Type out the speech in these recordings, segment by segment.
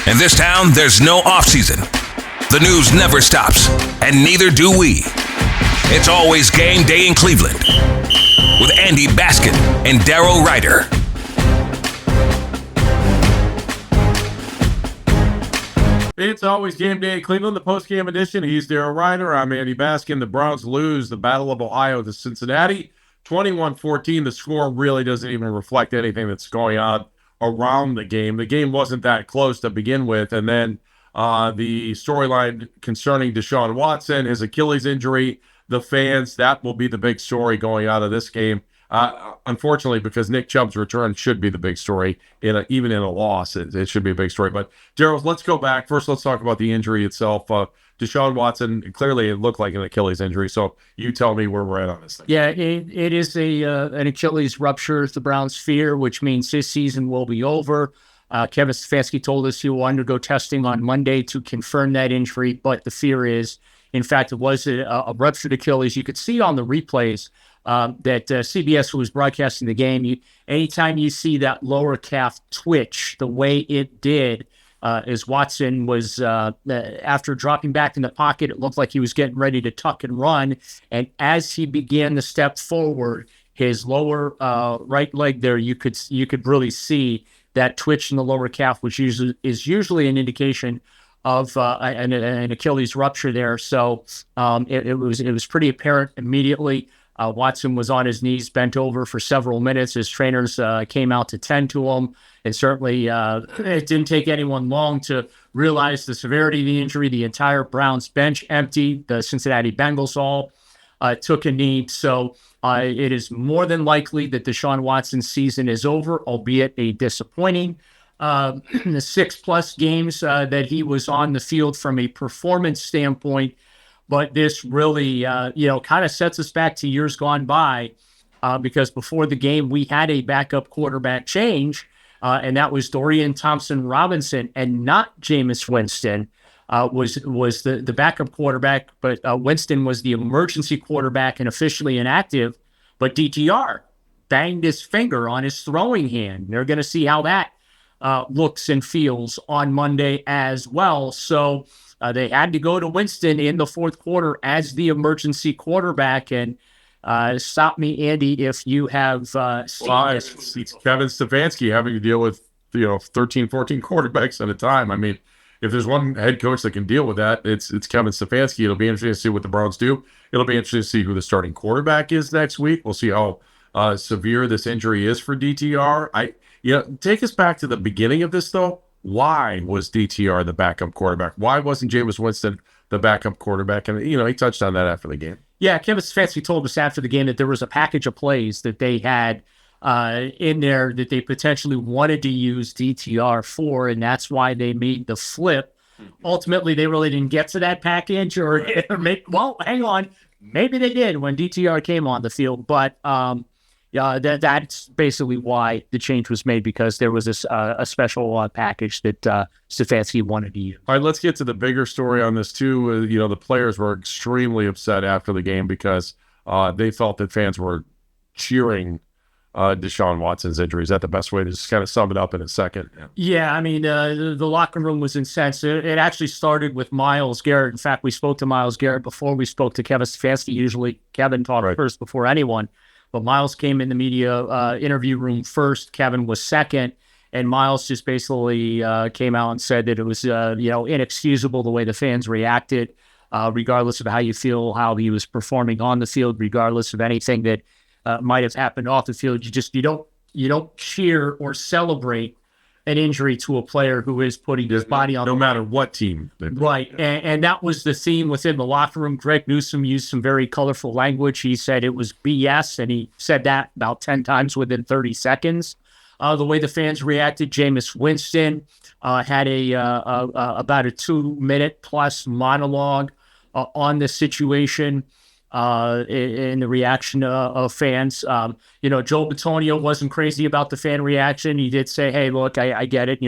In this town, there's no off-season. The news never stops, and neither do we. It's always game day in Cleveland with Andy Baskin and Daryl Ryder. It's always game day in Cleveland, the post-game edition. He's Daryl Ryder. I'm Andy Baskin. The Browns lose the Battle of Ohio to Cincinnati, 21-14. The score really doesn't even reflect anything that's going on around the game. The game wasn't that close to begin with, and then the storyline concerning Deshaun Watson, his Achilles injury, the fans, that will be the big story going out of this game. Unfortunately, because Nick Chubb's return should be the big story. Even in a loss, it should be a big story. But, Daryl, let's go back. First, let's talk about the injury itself. Deshaun Watson, clearly it looked like an Achilles injury. So you tell me where we're at on this thing. Yeah, it is an Achilles rupture, the Browns fear, which means this season will be over. Kevin Stefanski told us he will undergo testing on Monday to confirm that injury, but the fear is, in fact, it was a ruptured Achilles. You could see on the replays that CBS was broadcasting the game. Anytime you see that lower calf twitch, the way it did, as Watson was, after dropping back in the pocket, it looked like he was getting ready to tuck and run. And as he began to step forward, his lower right leg there, you could really see that twitch in the lower calf, which is usually an indication of an Achilles rupture there. So it was pretty apparent immediately. Watson was on his knees, bent over for several minutes. His trainers came out to tend to him. And certainly it didn't take anyone long to realize the severity of the injury. The entire Browns bench emptied. The Cincinnati Bengals all took a knee. So it is more than likely that Deshaun Watson's season is over, albeit a disappointing. The 6+ games that he was on the field from a performance standpoint. But this really, kind of sets us back to years gone by because before the game, we had a backup quarterback change, and that was Dorian Thompson-Robinson and not Jameis Winston was the backup quarterback, but Winston was the emergency quarterback and officially inactive, but DTR banged his finger on his throwing hand. They're going to see how that looks and feels on Monday as well. So they had to go to Winston in the fourth quarter as the emergency quarterback. And stop me, Andy, if you have seen this. It's Kevin Stefanski having to deal with 13, 14 quarterbacks at a time. I mean, if there's one head coach that can deal with that, it's Kevin Stefanski. It'll be interesting to see what the Browns do. It'll be interesting to see who the starting quarterback is next week. We'll see how severe this injury is for DTR. Take us back to the beginning of this, though. Why was DTR the backup quarterback? Why wasn't Jameis Winston the backup quarterback? And, he touched on that after the game. Yeah, Kevin Stefanski told us after the game that there was a package of plays that they had in there that they potentially wanted to use DTR for, and that's why they made the flip. Ultimately, they really didn't get to that package, hang on. Maybe they did when DTR came on the field, but that's basically why the change was made, because there was a special package that Stefanski wanted to use. All right, let's get to the bigger story on this, too. The players were extremely upset after the game because they felt that fans were cheering Deshaun Watson's injury. Is that the best way to just kind of sum it up in a second? Yeah, I mean, the locker room was incensed. It actually started with Myles Garrett. In fact, we spoke to Myles Garrett before we spoke to Kevin Stefanski. Usually Kevin talked first before anyone. But Myles came in the media interview room first. Kevin was second. And Myles just basically came out and said that it was, inexcusable the way the fans reacted, regardless of how you feel, how he was performing on the field, regardless of anything that might have happened off the field. You don't cheer or celebrate an injury to a player who is putting his body on. No matter what team. Right. And that was the theme within the locker room. Greg Newsome used some very colorful language. He said it was BS, and he said that about 10 times within 30 seconds. The way the fans reacted, Jameis Winston had about a 2-minute plus monologue on the situation. In the reaction of fans. Joe Bitonio wasn't crazy about the fan reaction. He did say, hey, look, I get it,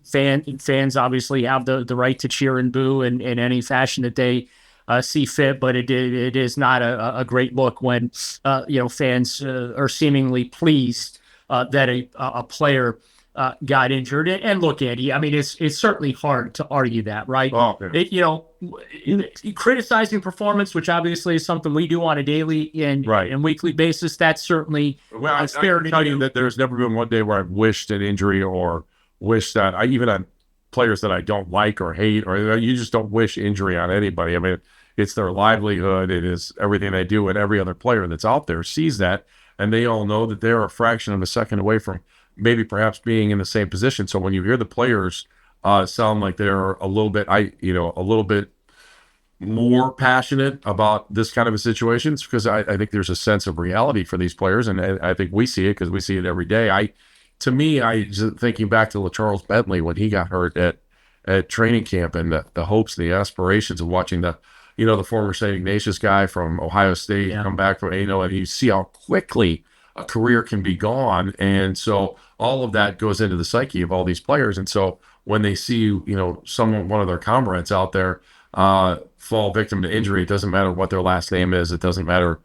fans obviously have the right to cheer and boo in any fashion that they see fit, but it is not a great look when, fans are seemingly pleased that a player got injured. And look, Andy, I mean, it's certainly hard to argue that, right? Oh, yeah. Criticizing performance, which obviously is something we do on a daily and weekly basis, that's certainly fair to tell you that there's never been one day where I've wished an injury or wished that even on players that I don't like or hate, or you just don't wish injury on anybody. I mean, it's their livelihood. It is everything they do, and every other player that's out there sees that, and they all know that they're a fraction of a second away from maybe perhaps being in the same position. So when you hear the players sound like they're a little bit more passionate about this kind of a situation, it's because I think there's a sense of reality for these players, and I think we see it because we see it every day. To me, just thinking back to LaCharles Bentley when he got hurt at training camp, and the hopes, the aspirations of watching the former St. Ignatius guy from Ohio State come back from and you see how quickly a career can be gone. And so all of that goes into the psyche of all these players. And so when they see, one of their comrades out there fall victim to injury, it doesn't matter what their last name is. It doesn't matter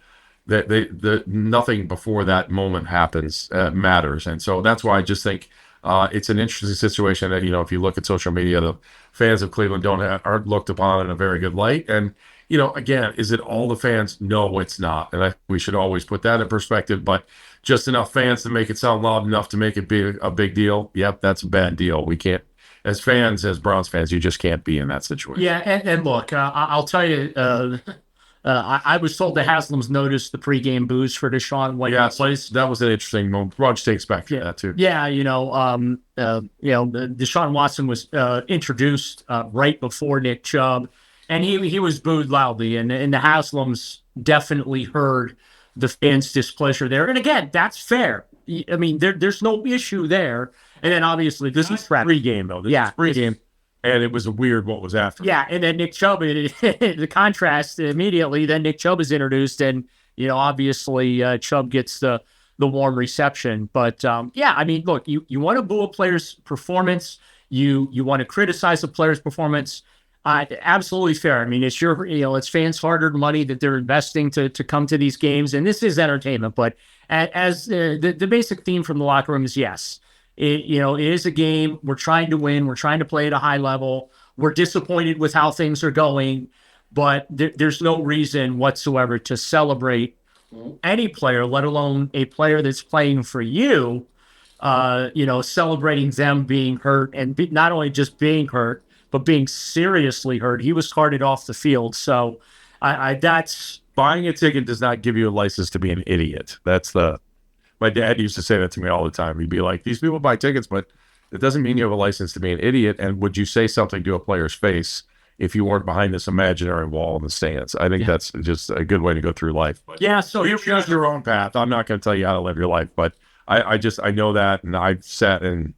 that nothing before that moment happens matters. And so that's why I just think it's an interesting situation that, if you look at social media, the fans of Cleveland aren't looked upon in a very good light. And, again, is it all the fans? No, it's not. And we should always put that in perspective, but just enough fans to make it sound loud enough to make it be a big deal. Yep, that's a bad deal. We can't, as fans, as Browns fans, you just can't be in that situation. Yeah, and look, I'll tell you, I was told the Haslams noticed the pregame booze for Deshaun Watson. Yeah, that was an interesting moment. Raj takes back to that too. Yeah, Deshaun Watson was introduced right before Nick Chubb, and he was booed loudly, and the Haslams definitely heard the fans' displeasure there. And again, that's fair. I mean, there's no issue there. And then obviously this is pregame though. This is pregame. And it was weird what was after. Yeah, and then Nick Chubb, the contrast immediately, then Nick Chubb is introduced, and, obviously Chubb gets the warm reception. But, I mean, look, you want to boo a player's performance. You want to criticize a player's performance. Absolutely fair. I mean, it's it's fans' hard-earned money that they're investing to come to these games, and this is entertainment. But as the basic theme from the locker room is yes. It is a game. We're trying to win. We're trying to play at a high level. We're disappointed with how things are going, but there's no reason whatsoever to celebrate any player, let alone a player that's playing for you, celebrating them being hurt, and not only just being hurt, but being seriously hurt. He was carted off the field. So that's... Buying a ticket does not give you a license to be an idiot. My dad used to say that to me all the time. He'd be like, these people buy tickets, but it doesn't mean you have a license to be an idiot. And would you say something to a player's face if you weren't behind this imaginary wall in the stands? I think that's just a good way to go through life. But so you choose your own path. I'm not going to tell you how to live your life, but I know that, and I've sat in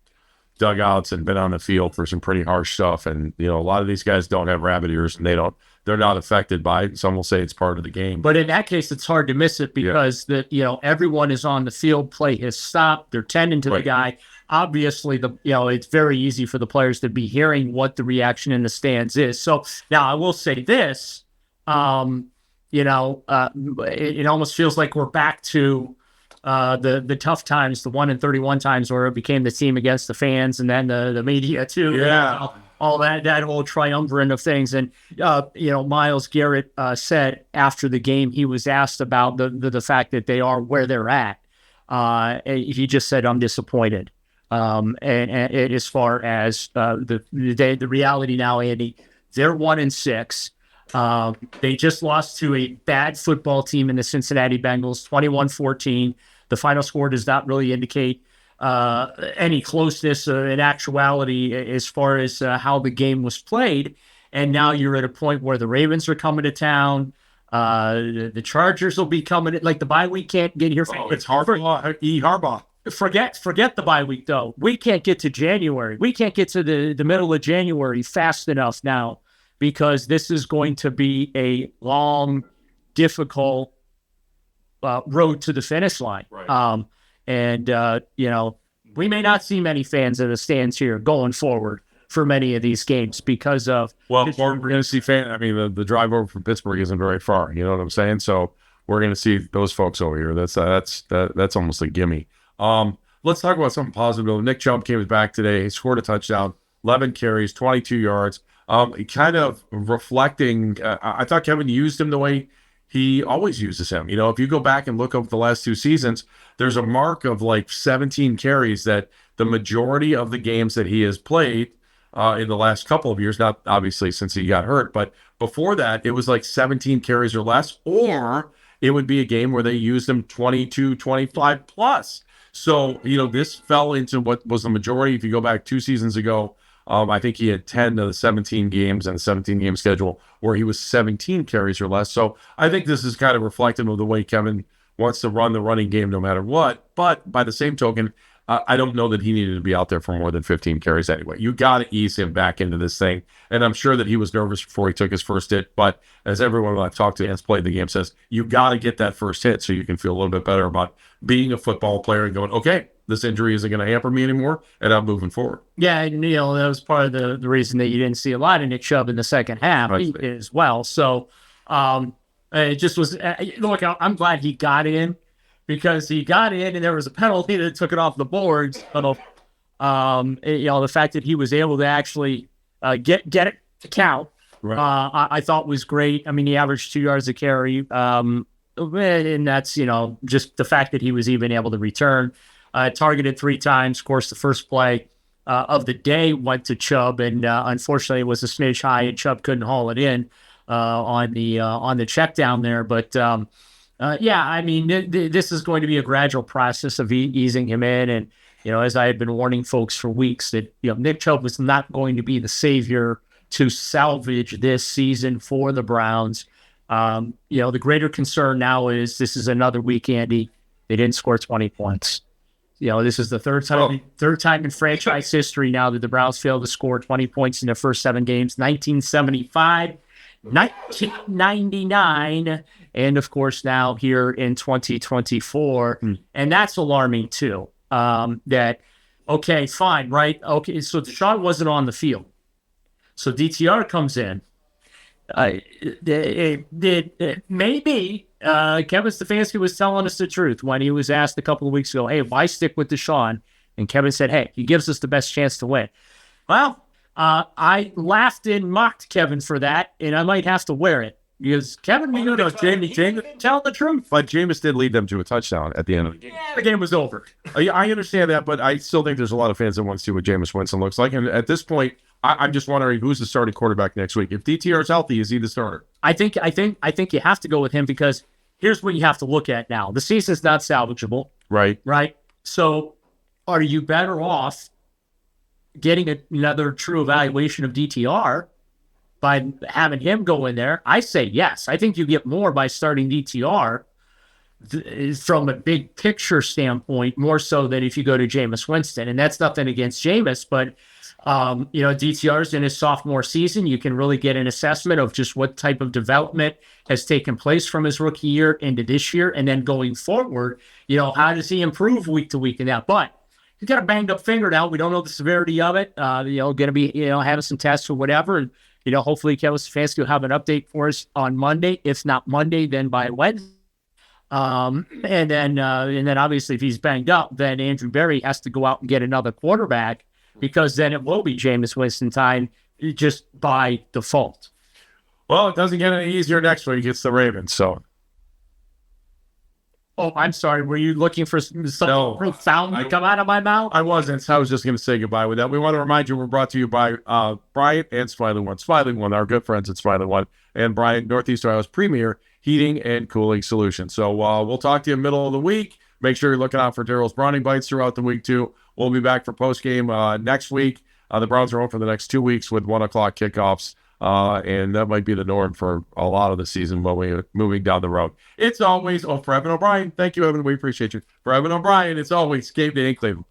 dugouts and been on the field for some pretty harsh stuff. And, a lot of these guys don't have rabbit ears, and they're not affected by it. Some will say it's part of the game. But in that case, it's hard to miss it because everyone is on the field, play has stopped, they're tending to the guy. Obviously, it's very easy for the players to be hearing what the reaction in the stands is. So now I will say this, it almost feels like we're back to the tough times, the 1-31 times where it became the team against the fans, and then the media too. Yeah. All that whole triumvirate of things. And, Myles Garrett said after the game, he was asked about the fact that they are where they're at. He just said, I'm disappointed. And as far as the reality now, Andy, they're 1-6. They just lost to a bad football team in the Cincinnati Bengals, 21-14. The final score does not really indicate any closeness in actuality as far as how the game was played. And now you're at a point where the Ravens are coming to town. The Chargers will be coming. Like the bye week can't get here. It's Harbaugh. Forget the bye week, though. We can't get to January. We can't get to the middle of January fast enough now because this is going to be a long, difficult road to the finish line. Right. We may not see many fans in the stands here going forward for many of these games because of... Well, we're going to see the drive over from Pittsburgh isn't very far. You know what I'm saying? So we're going to see those folks over here. That's almost a gimme. let's talk about something positive. Nick Chubb came back today. He scored a touchdown, 11 carries, 22 yards. Kind of reflecting, I thought Kevin used him the way he always uses him. You know, if you go back and look over the last 2 seasons, there's a mark of like 17 carries that the majority of the games that he has played in the last couple of years, not obviously since he got hurt, but before that, it was like 17 carries or less, or it would be a game where they used him 22, 25 plus. So, you know, this fell into what was the majority. If you go back 2 seasons ago, I think he had 10 of the 17 games and a 17-game schedule where he was 17 carries or less. So I think this is kind of reflective of the way Kevin wants to run the running game no matter what. But by the same token, I don't know that he needed to be out there for more than 15 carries anyway. You got to ease him back into this thing. And I'm sure that he was nervous before he took his first hit. But as everyone I've talked to has played the game says, you got to get that first hit so you can feel a little bit better about being a football player and going, okay, this injury isn't going to hamper me anymore, and I'm moving forward. Yeah, and you know, that was part of the reason that you didn't see a lot of Nick Chubb in the second half as well. So it just was, look, I'm glad he got in, because he got in and there was a penalty that took it off the boards. But, you know, the fact that he was able to actually get it to count, I thought was great. I mean, he averaged 2 yards a carry, and that's, you know, just the fact that he was even able to return. Targeted 3 times. Of course, the first play of the day went to Chubb, and unfortunately, it was a smidge high, and Chubb couldn't haul it in on the check down there. But yeah, I mean, this is going to be a gradual process of easing him in, and you know, as I had been warning folks for weeks, that you know, Nick Chubb was not going to be the savior to salvage this season for the Browns. You know, the greater concern now is this is another week, Andy. They didn't score 20 points. You know, this is the third time in franchise history now that the Browns failed to score 20 points in their first 7 games. 1975, 1999, and of course now here in 2024. And that's alarming too. That, okay, fine, right? Okay, so Deshaun wasn't on the field. So DTR comes in. Maybe Kevin Stefanski was telling us the truth when he was asked a couple of weeks ago, hey, why stick with Deshaun? And Kevin said, hey, he gives us the best chance to win. Well, I laughed and mocked Kevin for that, and I might have to wear it. Because Kevin, you know, Jameis telling the truth. But Jameis did lead them to a touchdown at the end of the game. Yeah, the game was over. I understand that, but I still think there's a lot of fans that want to see what Jameis Winston looks like. And at this point, I'm just wondering who's the starting quarterback next week. If DTR is healthy, is he the starter? I think you have to go with him, because here's what you have to look at now. The season's not salvageable. Right. So are you better off getting another true evaluation of DTR by having him go in there? I say yes. I think you get more by starting DTR from a big picture standpoint, more so than if you go to Jameis Winston. And that's nothing against Jameis, but you know, DTR's in his sophomore season. You can really get an assessment of just what type of development has taken place from his rookie year into this year. And then going forward, you know, how does he improve week to week in that? But he's got a banged up finger now. We don't know the severity of it. You know, going to be, you know, having some tests or whatever. And, you know, hopefully Kevin Stefanski will have an update for us on Monday. If not Monday, then by Wednesday. And then obviously if he's banged up, then Andrew Berry has to go out and get another quarterback, because then it will be Jameis Winston time just by default. Well, it doesn't get any easier next week. It's the Ravens, so. Oh, I'm sorry. Were you looking for something profound to come out of my mouth? I wasn't. I was just going to say goodbye with that. We want to remind you we're brought to you by Bryant and Smiley One. Smiley One, our good friends at Smiley One, and Bryant, Northeast Ohio's premier heating and cooling solution. So we'll talk to you middle of the week. Make sure you're looking out for Daryl's Browning Bites throughout the week, too. We'll be back for postgame next week. The Browns are home for the next 2 weeks with 1 o'clock kickoffs. And that might be the norm for a lot of the season when we're moving down the road. It's always, for Evan O'Brien. Thank you, Evan. We appreciate you. For Evan O'Brien, it's always Game Day in Cleveland.